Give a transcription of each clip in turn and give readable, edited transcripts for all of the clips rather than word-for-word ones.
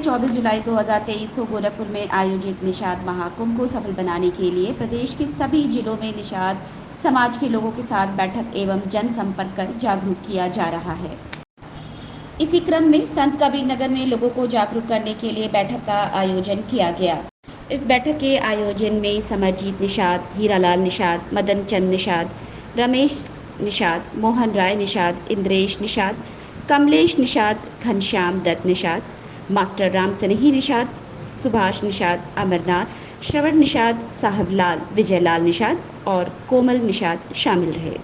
24 जुलाई 2023 को गोरखपुर में आयोजित निषाद महाकुंभ को सफल बनाने के लिए प्रदेश के सभी जिलों में निषाद समाज के लोगों के साथ बैठक एवं जनसंपर्क कर जागरूक किया जा रहा है। इसी क्रम में संत कबीर नगर में लोगों को जागरूक करने के लिए बैठक का आयोजन किया गया। इस बैठक के आयोजन में समरजीत निषाद, हीरालाल निषाद, मदन चंद निषाद, रमेश निषाद, मोहन राय निषाद, इंद्रेश निषाद, कमलेश निषाद, घनश्याम दत्त निषाद, मास्टर राम सनेही निषाद, सुभाष निषाद, अमरनाथ, श्रवण निषाद, साहबलाल, विजयलाल निषाद और कोमल निषाद शामिल रहे।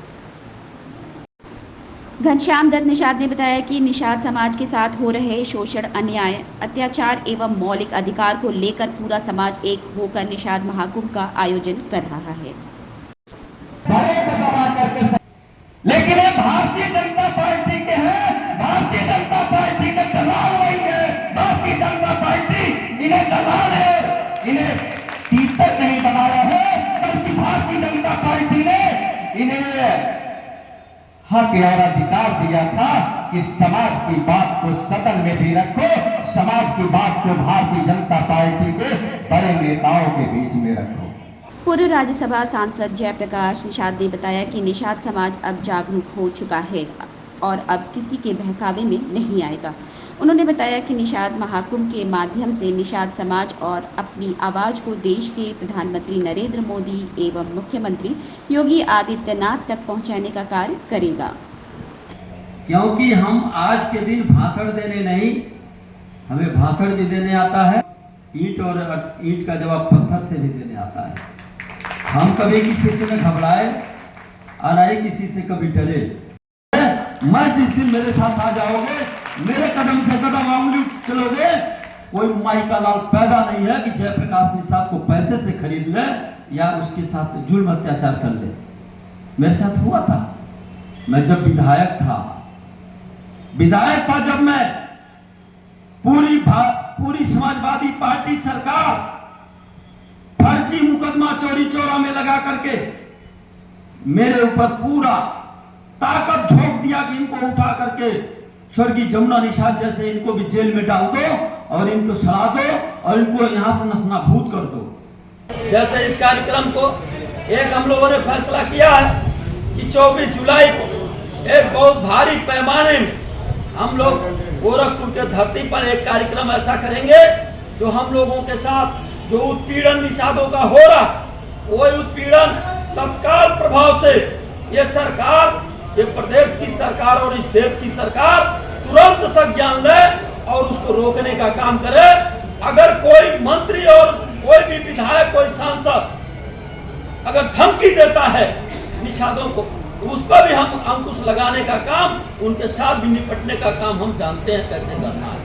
घनश्याम दत्त निषाद ने बताया कि निषाद समाज के साथ हो रहे शोषण, अन्याय, अत्याचार एवं मौलिक अधिकार को लेकर पूरा समाज एक होकर निषाद महाकुंभ का आयोजन कर रहा है। लेकिन ये भारतीय जनता पार्टी के हैं, भारतीय जनता पार्टी के दलाल वही है। भारतीय जनता पार्टी इन्हें दलाल है, इन्हें तीतर नहीं बनाया है, बल्कि भारतीय जनता पार्टी ने इन्हें हक और अधिकार दिया था कि समाज की बात को सदन में भी रखो, समाज की बात को भारतीय जनता पार्टी के बड़े नेताओं के बीच में रखो। पूर्व राज्यसभा सांसद जयप्रकाश निषाद ने बताया कि निषाद समाज अब जागरूक हो चुका है और अब किसी के बहकावे में नहीं आएगा। उन्होंने बताया कि निषाद महाकुंभ के माध्यम से निषाद समाज और अपनी आवाज़ को देश के प्रधानमंत्री नरेंद्र मोदी एवं मुख्यमंत्री योगी आदित्यनाथ तक पहुंचाने का कार्य करेगा। क्योंकि हम आज के दिन भाषण देने नहीं, हमें भाषण भी देने आता है, ईंट का जवाब पत्थर से भी देने आता है। हम कभी किसी से न घबराए और न ही किसी से कभी डरे। मैं जिस दिन मेरे साथ आ जाओगे, मेरे कदम से कदम आंगुली चलोगे, कोई माई का लाल पैदा नहीं है कि जयप्रकाश निषाद को पैसे से खरीद ले या उसके साथ जुल्म अत्याचार कर ले। मेरे साथ हुआ था, मैं जब विधायक था जब मैं पूरी समाजवादी पार्टी सरकार फर्जी मुकदमा चोरी चोरा में लगा करके मेरे ऊपर पूरा ताकत झोंक दिया कि इनको उठा करके स्वर्गीय जमुना निषाद जैसे इनको भी जेल में डाल दो और इनको सड़ा दो और इनको यहां से नस्ताभूत कर दो। जैसे इस कार्यक्रम को एक हम लोगों ने फैसला किया है कि 24 जुलाई को एक बहुत भारी पैमाने में हम लोग गोरखपुर के धरती पर एक कार्यक्रम ऐसा करेंगे जो हम लोगों के साथ जो उत्पीड़न निषादों का हो रहा, वही उत्पीड़न तत्काल प्रभाव से ये सरकार, ये प्रदेश की सरकार और इस देश की सरकार तुरंत संज्ञान ले और उसको रोकने का काम करे। अगर कोई मंत्री और कोई भी विधायक, कोई सांसद अगर धमकी देता है निषादों को, उस पर भी हम अंकुश लगाने का काम, उनके साथ भी निपटने का काम हम जानते हैं कैसे करना है।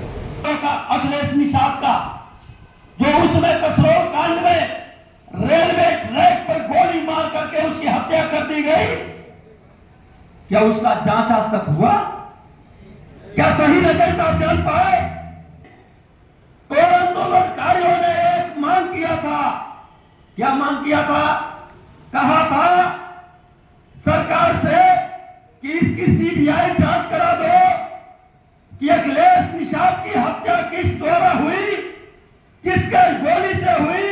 अखिलेश निषाद का जो उसमें कसरोल कांड में रेलवे ट्रैक पर गोली मार करके उसकी हत्या कर दी गई, क्या उसका जांच आज तक हुआ? क्या सही नजर का जान पाए? तो आंदोलनकारियों ने एक मांग किया था। क्या मांग किया था? कहा था सरकार से कि इसकी सीबीआई जांच करा दो कि अखिलेश निषाद की हत्या किस द्वारा हुई, किसके गोली से हुई,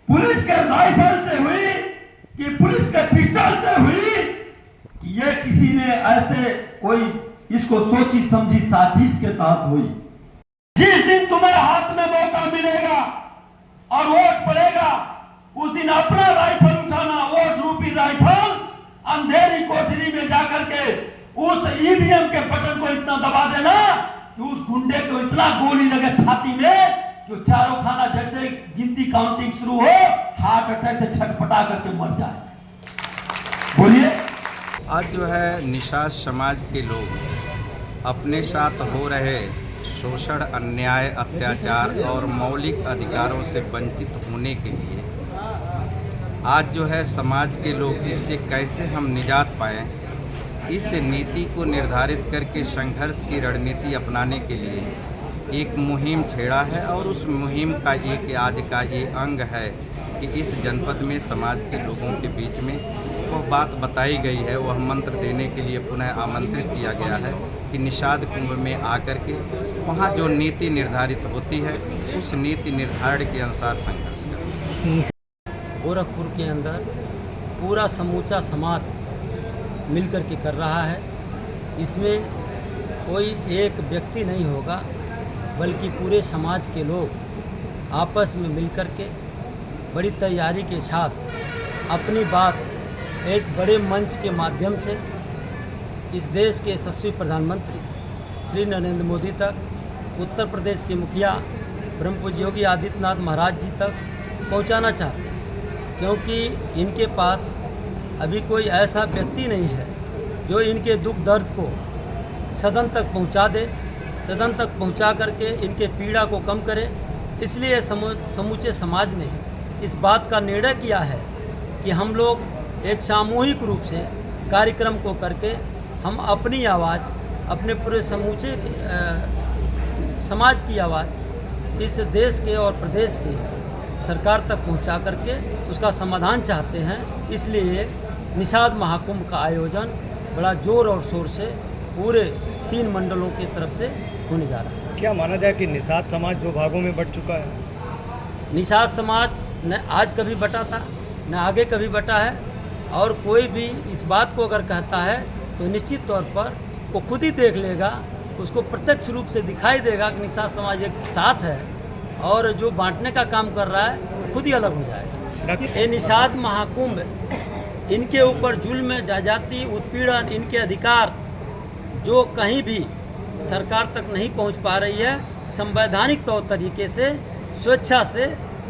पुलिस के राइफल से हुई कि पुलिस के पिस्टल से हुई, कि ये किसी ने ऐसे कोई इसको सोची समझी साजिश के तहत हुई। जिस दिन तुम्हें हाथ में मौका मिलेगा और वोट पड़ेगा, उस दिन अपना राइफल उठाना, वोट रूपी राइफल, अंधेरी कोठरी में जाकर के उस ईवीएम के बटन को इतना दबा देना कि उस गुंडे को इतना गोली लगे छाती में कि चारों खाना जैसे गिनती काउंटिंग शुरू हो, हार्ट अटैक से छटपटा करके मर जाए। बोलिए। आज जो है निषाद समाज के लोग अपने साथ हो रहे शोषण, अन्याय, अत्याचार और मौलिक अधिकारों से वंचित होने के लिए आज जो है समाज के लोग इससे कैसे हम निजात पाएं, इस नीति को निर्धारित करके संघर्ष की रणनीति अपनाने के लिए एक मुहिम छेड़ा है। और उस मुहिम का एक आज का ये अंग है कि इस जनपद में समाज के लोगों के बीच में वह बात बताई गई है, वह मंत्र देने के लिए पुनः आमंत्रित किया गया है कि निषाद कुंभ में आकर के वहाँ जो नीति निर्धारित होती है उस नीति निर्धारण के अनुसार संघर्ष करें। गोरखपुर के अंदर पूरा समूचा समाज मिलकर के कर रहा है। इसमें कोई एक व्यक्ति नहीं होगा, बल्कि पूरे समाज के लोग आपस में मिलकर के बड़ी तैयारी के साथ अपनी बात एक बड़े मंच के माध्यम से इस देश के यशस्वी प्रधानमंत्री श्री नरेंद्र मोदी तक, उत्तर प्रदेश के मुखिया ब्रह्म पूज्य योगी आदित्यनाथ महाराज जी तक पहुंचाना चाहते हैं, क्योंकि इनके पास अभी कोई ऐसा व्यक्ति नहीं है जो इनके दुख दर्द को सदन तक पहुंचा दे, सदन तक पहुंचा करके इनके पीड़ा को कम करे। इसलिए समूचे समाज ने इस बात का निर्णय किया है कि हम लोग एक सामूहिक रूप से कार्यक्रम को करके हम अपनी आवाज़, अपने पूरे समूचे समाज की आवाज़ इस देश के और प्रदेश के सरकार तक पहुंचा करके उसका समाधान चाहते हैं। इसलिए निषाद महाकुंभ का आयोजन बड़ा जोर और शोर से पूरे 3 मंडलों की तरफ से होने जा रहा है। क्या माना जाए कि निषाद समाज 2 भागों में बंट चुका है? निषाद समाज न आज कभी बटा था, न आगे कभी बटा है, और कोई भी इस बात को अगर कहता है तो निश्चित तौर पर वो खुद ही देख लेगा, उसको प्रत्यक्ष रूप से दिखाई देगा कि निषाद समाज एक साथ है और जो बांटने का काम कर रहा है वो खुद ही अलग हो जाएगा। ये निषाद महाकुंभ इनके ऊपर जुल्म, जाति, उत्पीड़न, इनके अधिकार जो कहीं भी सरकार तक नहीं पहुंच पा रही है, संवैधानिक तौर तरीके से स्वेच्छा से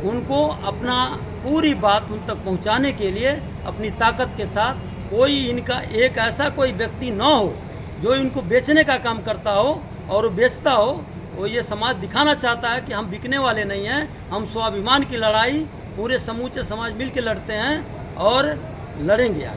उनको अपना पूरी बात उन तक पहुंचाने के लिए अपनी ताकत के साथ कोई इनका एक ऐसा कोई व्यक्ति न हो जो इनको बेचने का काम करता हो और बेचता हो। वो ये समाज दिखाना चाहता है कि हम बिकने वाले नहीं हैं, हम स्वाभिमान की लड़ाई पूरे समूचे समाज मिल के लड़ते हैं और लड़ेंगे।